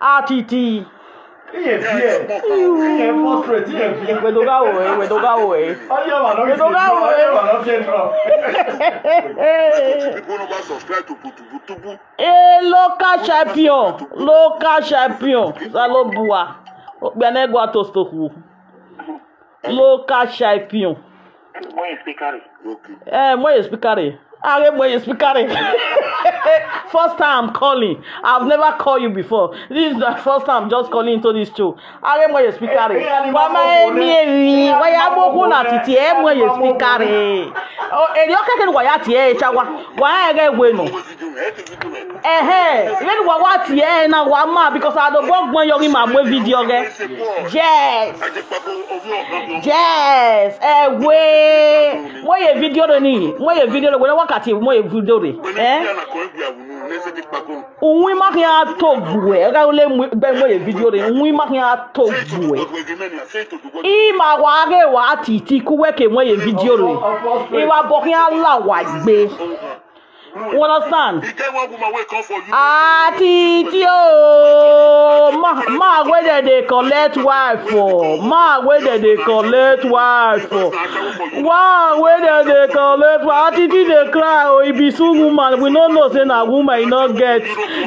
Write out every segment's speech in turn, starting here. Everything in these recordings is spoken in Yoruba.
Atiti. We don't go away. We don't go away. We don't go away. Local champion. Local champion. Salobua. Bianegua tostoku. Local champion. Moi speaker. First time I'm calling. I've never called you before. This is the first time I'm just calling into this show. Why am I speaker? Why am I Atiti? Why am I speaker? Oh, and you can't why Atiti? Why am I going? Let what here now? Why? Because I don't want when you're in my video. Yes. Yes. Why a video? Why a video? When I walk at you, why a video? Oui, Maria Togwe, Raoulé video de oui, Maria Togwe. Ima wage wa Atiti kuweke mwe video de. Iwa bokia la wagbe. You understand? Atiti oh, ma where they collect wife for? Ma where they collect wife for? Wow, where they collect wife? Atiti they cry oh, it be so woman. We don't know say na woman you not get.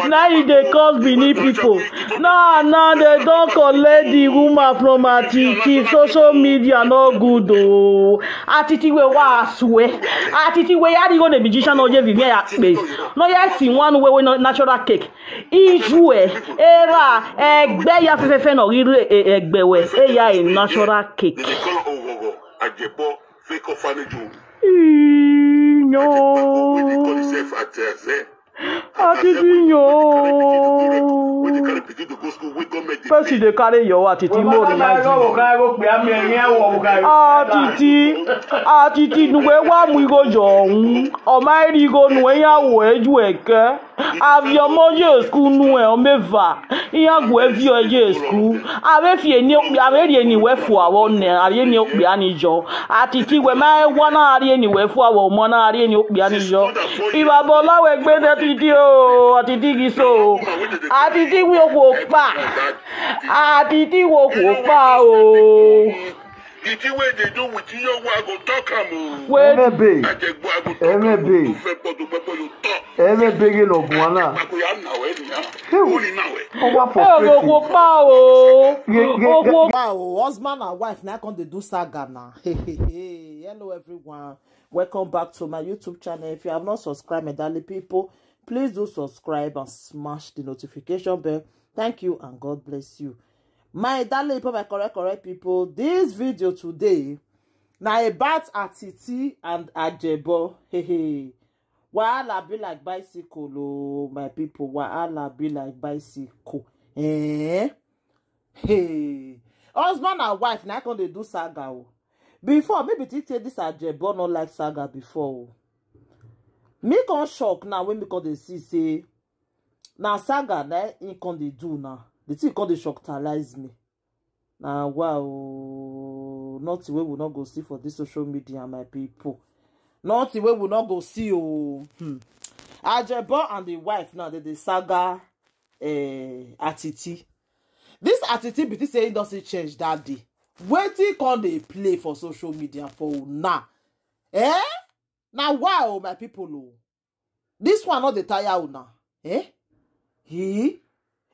Now they cause beneath people. No, they don't collect the woman from Atiti. Social media no good oh. Atiti we wa swear. Atiti we ya the go the magician or Vivian. No, yes, in one way, no natural cake. Ijue, era, egbe ya fefe no ire egbewe. Eya in natural cake. Ajebo, fake orphanage. No. Atiti yo. Person dey carry your Atiti more than Atiti nuwe wa mu igo johun o ma ri igo nuwe ya wo eju eke avio moje school nuwe o meva iya gbo evi oje school ave fi eni opi ave ri eni we fu awo ne ari eni opi anijo Atiti we ma wo na ari eni we fu awo mo na ari eni opi anijo ibabo lawe gbe de Atiti o Atiti giso Atiti we wo pa Atiti wo ko pa o Iti wey dey do with your wa go talk am o. Emebe. Emebe ge lo gun ana. Wow, husband and wife now come dey do saga now. Hello everyone. Welcome back to my YouTube channel. If you have not subscribed, my darling people, please do subscribe and smash the notification bell. Thank you and God bless you. My darling people, my correct people, this video today now about Atiti and Ajebo. Wahala be like bicycle, oh, my people. Wahala be like bicycle. Hey, husband and wife now can they do saga? Oh. Before maybe take this Ajebo not like saga before. Me can shock now when me can they see now saga that he can they do now. The thing called the shocktalize me. Now, wow, not the way we not go see for this social media, my people. Not the way we not go see. Oh, Ajebo and the wife now they saga Atiti. This Atiti be saying doesn't change that day. Waiting can they play for social media for now? Now, wow, my people. Oh, this one not the tire now.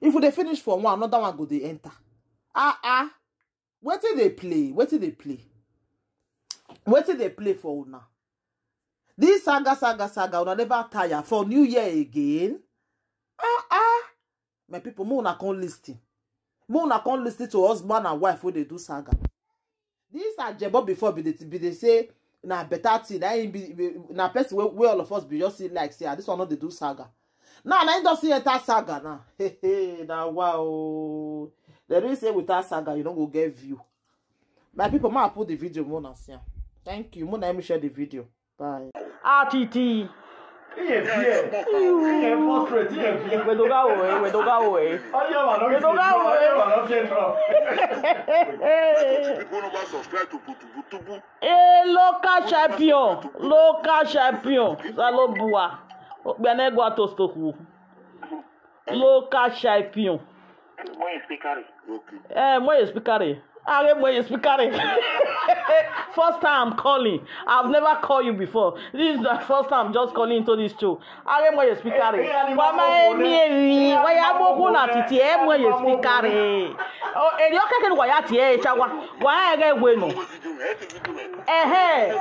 If they finish for one, another one go they enter. Where till they play? Where till they play? Where till they play for now? This saga will never tire for New Year again. My people, more na can't listen. More na can't listen to husband and wife when they do saga. This Ajebo before be they say na better thing. Na person where all of us be just see like say this one not they do saga. Now, I don't see enter saga now. Now, wow. The reason say without saga, you don't go get view. My people, I put the video more than see. Thank you. More let me share the video. Bye. Atiti. We don't go away. We don't go away. We don't go away. Local champion. Local champion. Salobua. Bianegua tostoku. Local champion. Moye speaker. Moye speaker. First time I'm calling. I've never called you before. This is the first time I'm just calling into this show. Moye speaker. Mama Emi, why am I going Atiti? Moye speaker. Oh, and you're talking about Chawa. Why I get bueno?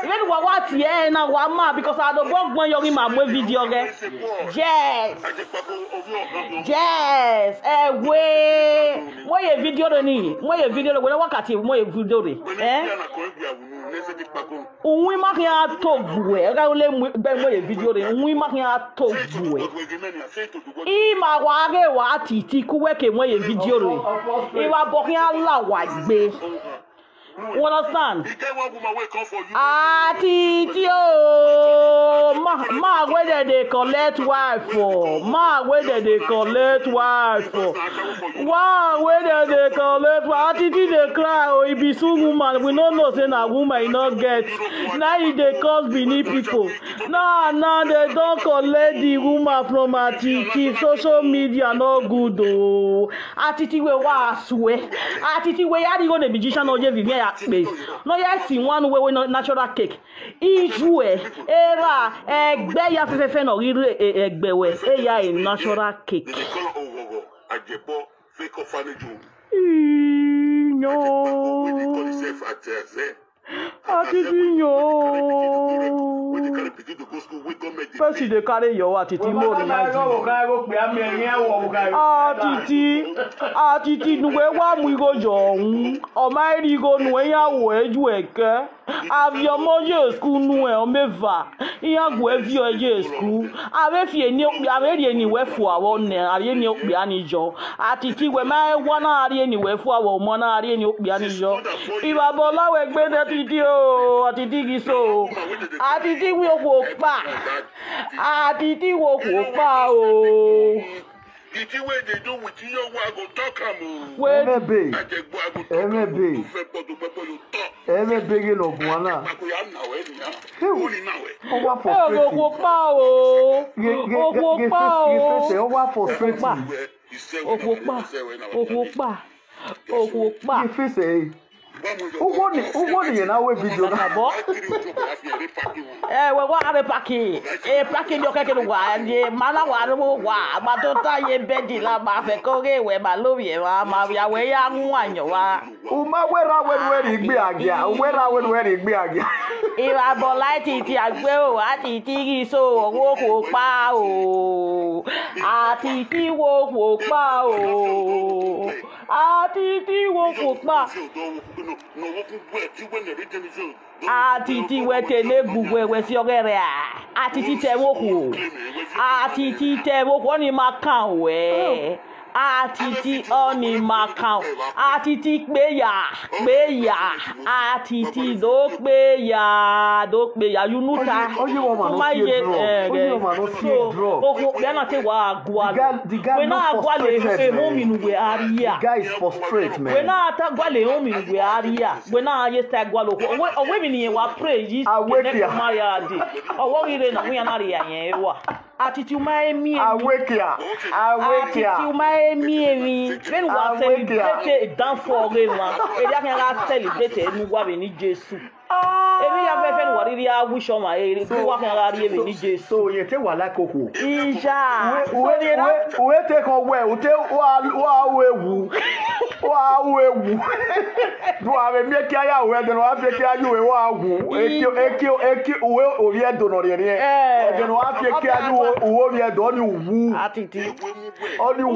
Even what here now, Wama, because I don't want when you're in my video. Yes. Yes. Way. Moye video ni. Moye video when I walk at you. Moye video ni. We make ya talk buwe. Gaule moye video ni. We make ya talk buwe. Ima wage wa Atiti kuweke moye video ni. Iwa bokia la wagbe. You understand? Atiti ma where they collect wife for? Ma where they collect wife for? Wow, where they collect wife? Atiti they cry. Oh, it be so woman. We don't know say na woman not get. Now they cause beneath people. Now they don't collect the woman from Atiti. Social media not good though. Atiti we wa swear. Atiti we ya the go the magician or je vivien. No, yes, in one way, natural cake. Ijue, era, egbe ya fefe no ire egbewe. Eya a natural cake. Ajebo, fake orphanage. No. Atiti yo. First they carry your Atiti more than Atiti nuwe wa mwigo jong. Omairi go nuwe ya weju eke. Avio moje school nuwe omeva. Iya gwe vio je school. Ave fie ni ri ni wefu awo ne ari ni okbi ani jo. Atiti we ma wana ari ni wefu awo mo na ari ni okbi ani jo. Iba bola we gbe Atiti o. Atiti giso. Atiti we wo pa. Atiti wo pa o. The way they do with you, I go talk am. Big no buana. Who won you now with video? We want a packing. A packing your cake and wine, ye mana wa, Matota ye bedi la bafecoge, where my lobby, Maria, where young one you are. Uma, where I went wearing be again, where I went wearing be again. If I polite it, I go, Atiti so, walk, pow. Atiti walk, pow. Atiti walk, pow. Atiti wete ne bugwe wesi ogere Atiti te woku Atiti te woku ni makan we Atiti oni makan Atiti gbeya Atiti do gbeya yunuta so we na te wa agwa we na agwa le home nu we aria guy is frustrated man we na ata agwa le home nu we aria we na aye sta agwa lo we mi ni wa pray yi ne ma ya di owo ire na we na ria yen wa Atiti ma emi awekia Atiti ma emi when we celebrate dance for rewa e dia kan celebrate enu wa be ni Jesu ebi ya fefe ni wari ya wisho ma e wa kan ra ri be ni Jesu so ye te wa like koko ija we take on well we te wa wewu do ave mi ki aya we de no afi ki aju we wa wu eki we o ye do no re re e de no afi ki aju wo ye do ni wu Atiti oni wu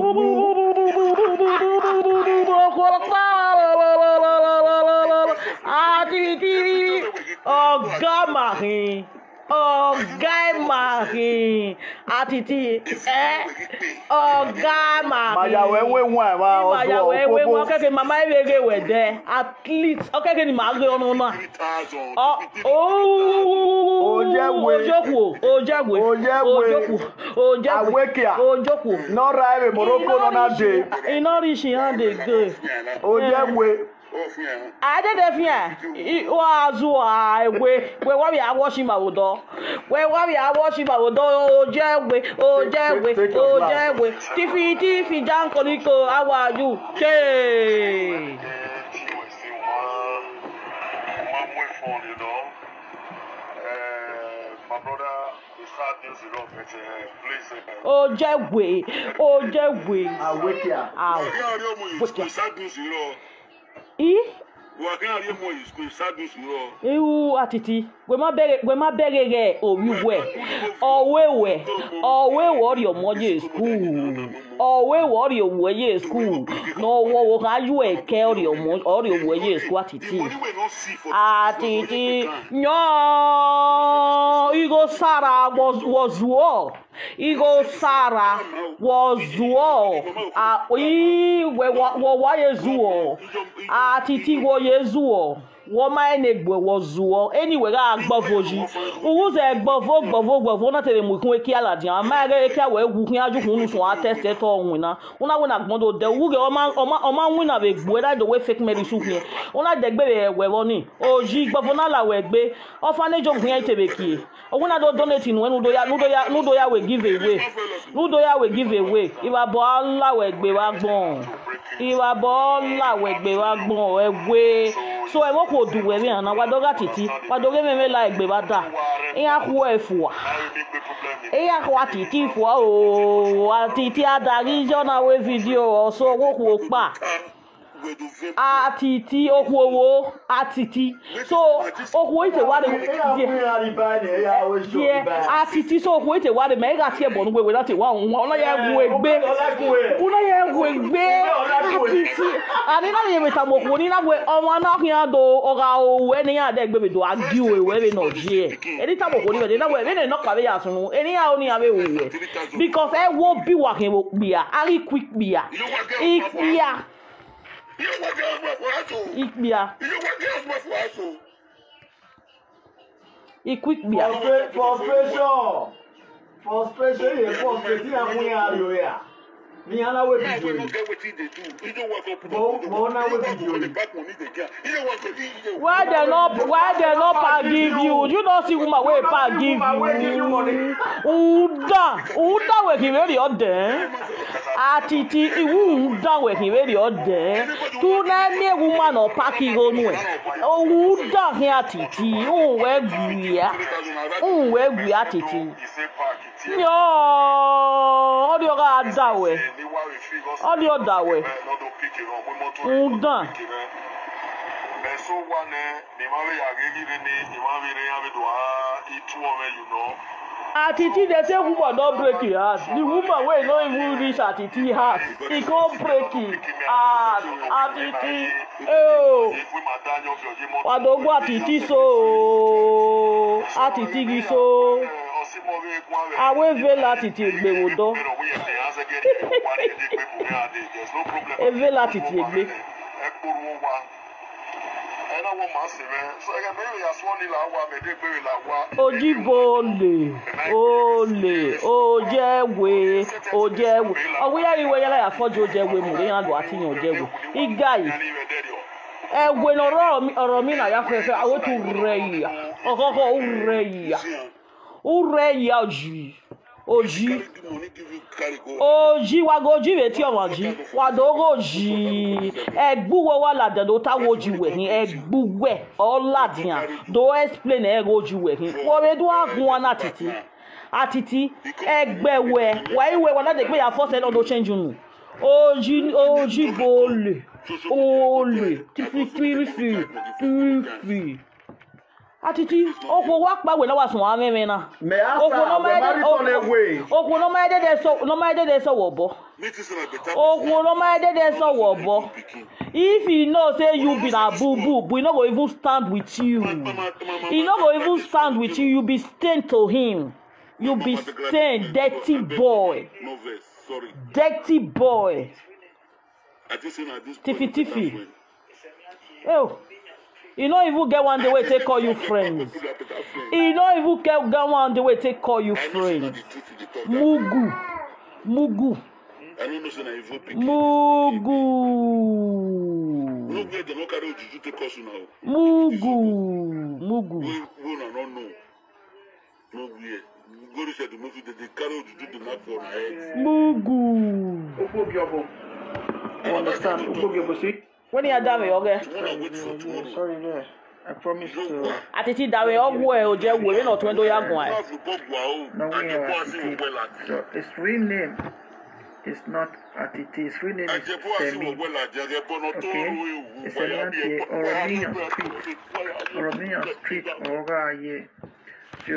Atiti ọ̀gá màhìn Atiti ọ̀gá màhìn mayawe we nwa ma mayawe we keke mama ewege we de at least okeke ni ma gbe onu na no ra ebe morocco no na de ino ri shi han de go ojegwe I did it. Was we are washing my door. Where we are washing my door. Oh, Jewwe, oh, Jewwe, oh, Jewwe. Tiffy, Jankoliko, how are you? Hey. My brother is sad news, you know, but please. Oh, Jewwe, oh, Jewwe. I wait here. Sad news, you know. Ewu Atiti, we ma bere owiwe. Owe worry omoje school. Owe worry owoye school. No wo ka you e ke ori owoye school Atiti. Atiti, no, Igo Sarah was war. Igo Sarah was war. We why is war? Atiti wo yezuo. Woman negbo wozuo. Anyway, ga agbovoji. Uze gbavo na tele mu kun eki aladi. Amare eki awe egukun ajukun nu so atest to wina. Una wina gbondo de wuge oma wina be gbo da the way fake medicine here. Una de gbe we woni. Oji gbavo na la we gbe. Orphanage okun yen tebeki. Una do donate nu enu do ya we give away. Nudo ya we give away. Iwa bo Allah we gbe wa gbon. Iwa bo Allah we gbe wa gbon we. So e mo ko du we mi ana wa doga Titi. Wa doge me la egbe ba da. Iya ku efu. Iya ku Atiti fu o. Atiti adari jona we video so wo ku pa. Atiti okuowo Atiti so okuo ite wa de Atiti so okuo ite wa de me ga tie bonu we lati wa ona ya gu egbe Atiti ani na ye meta mo ko ni na we omo na kian do oga o we ni ya de egbe do agi o we no je eni ta mo ko ni we na we ne no pa be ya sunu eni ya oni ya be we because e wo bi wa kin wo bia ari quick bia ikbia Ikbia. Ikbia. Frustration is frustrating and we are here. Me and I will be doing. Why they not pa give you? You don't see woman where pa give you. Uda we give you order. Atiti uda we give you order. Tu na me woman or paki go no. Uda here Atiti. We guya Atiti. Yo, audio ga dawe. Audio dawe. Udan. Atiti they say woman don't break it heart. The woman wey no even reach Atiti heart. He can't break it heart. Atiti. Oh. Wadogo Atiti so. Atiti gi so. Awe vela Atiti egbe wodo. Vela Atiti egbe. Ajebo Ojewe. Owe ya iwe ya la afoju Ojewe mu le yan do ati yan Ojewe. Igai. Ewe no oro mi na ya fefe awo tu reya. Okoko ureya. Ureya oji wa goji be ti omo ji wa dogo ji egbuwo wa la de do ta woji we ni egbuwe o ladian do explain e goji we ni wo be do agun na Atiti egbewe wa iwe wa na de pe ya force no do change nu oji bole ole tifi Atiti okwo wa pa we na wa sun wa meme na okwo no ma de so wo bo okwo no ma de so wo bo if you know say you be na boo we no go even stand with you he no go even stand with you be stained to him you be stained dirty boy tifi oh. You don't even get one the way they call you friends. You don't even get one the way they call you friends. Mugu. take us now. Mugu. We no know. No we. Go to the movie that they carry to do the map for my head. Mugu. Ogogyobo. You understand? Ogogyobo, see? When you are done, okay? Sorry, there. I promise to. Atiti dawe ogwo e oje wo na otun do ya gun ai. No, we are Atiti. So his real name is not Atiti. His real name is Semi. Okay? It's a Oromia Street. Oga ye. So,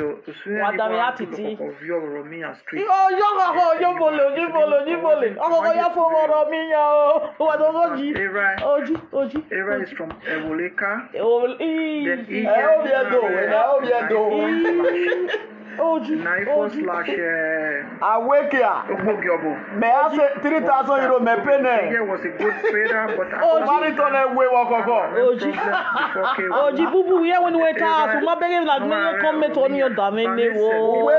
Atiti. Of your Oromia Street. Yo bolo. Ogo ya fo Oromia o. Wa do oji. Oji. Era is from Eboleka. Then he me ase 3,000 euro me pene. He was a good trader, but Oji bubu ye when we ta so ma bege la me comment on your damene wo.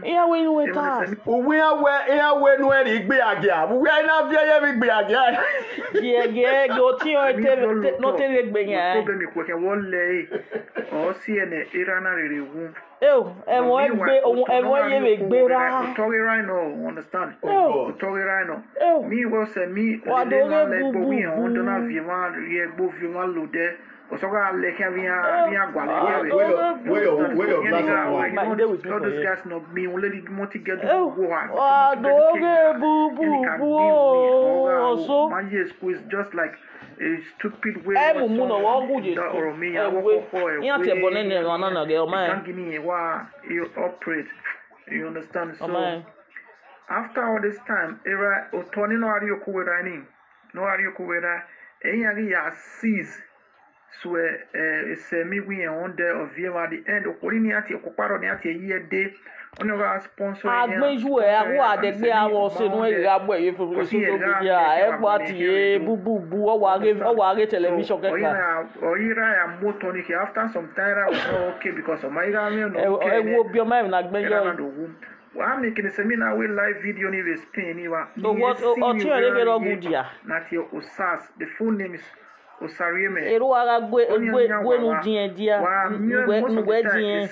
Yeah when we ta. We are no eri gbe aja. We are na vie ye mi gbe aja. Yeah go ti o te no te gbe yan. Problem ko ke won le o si ene era na rere wu. Ẹ̀wọ̀n yé mi gbéra. Torí rhino, understand? Torí rhino. Mi was a me. On donna vima, yegbo vima lode. Osoga leke via guale. All those guys know me. Only multi get my years is just like a stupid way. You operate. You understand? So after all this time, era Otoni no ari okuwera ni. No ari okuwera. Enyagi ya seize. So semi we on there of you at the end. Okori ni ati okoparo ni ati year day. On your sponsor. Agbeju e awo adegbe awo sinu irabo e fun social media. E gba ti e bubu o wa re television keka. Oyira ya moto ni after some time I was okay because of my ira no okay. E wo bi o ma na gbejo. I'm making a seminar with live video ni we Spain ni wa. So what o ti o le get ogudia. Na ti Osas. The full name is Osarieme. Eru ara gwe nu dien dia. Ngwe dien.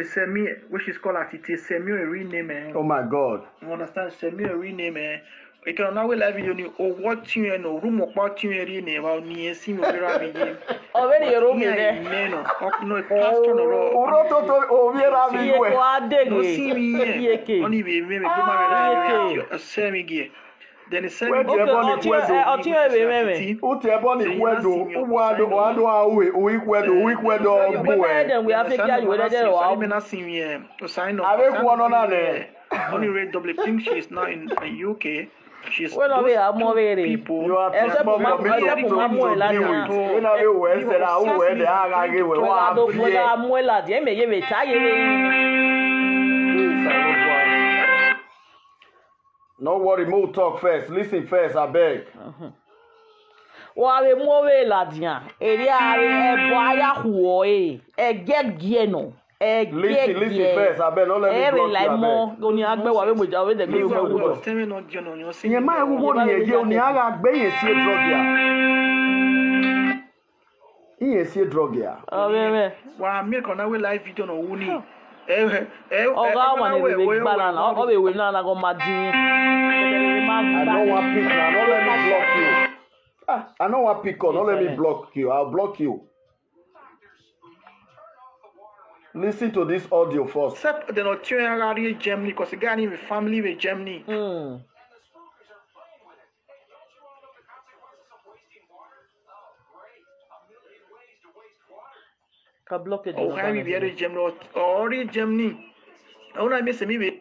Semi, which is called Atiti, Semi a rename. Oh my God! You understand? Semi a rename. You can now live video or what you know, room about you rename about me. See me already. Already a room there. No, pastor no. See me. Only we make a semi gear. Then it's semi. Okay, only red double think she is now in the UK. She's people. You are too small for me to deal with. No worry, more talk first. Listen first, I beg. Wàá mú ọwọ́ ìlàdìyàn èrè ààrẹ ẹ̀bọ̀ ayáhùwọ̀ ẹ̀gẹ́gẹ́ nù. Listen first, I beg. Don't let me block you, I beg. Oni agbẹ́wà wẹ́gbẹ̀ jà wẹ́dẹ̀ gbé ìwé wúlò. Ìyẹn máa ń wúwo ni èyí òní ara gbẹ̀yìn sí drug yà. Ìyẹn sí drug yà. Ọ̀rẹ́ wàá make ọ̀nà wẹ́ live video náà wú ni. Ọ̀gá àwọn ènìyàn gbà náà ọ̀bẹ̀ ìwé náà náà kò máa dín. I don't want pick now. Don't let me block you. I don't want pick on. Don't let me block you. I'll block you. Listen to this audio first. Except the not Germany because the guy in family with Germany. Ka block it. Oh, I be Germany or Germany. I want to miss me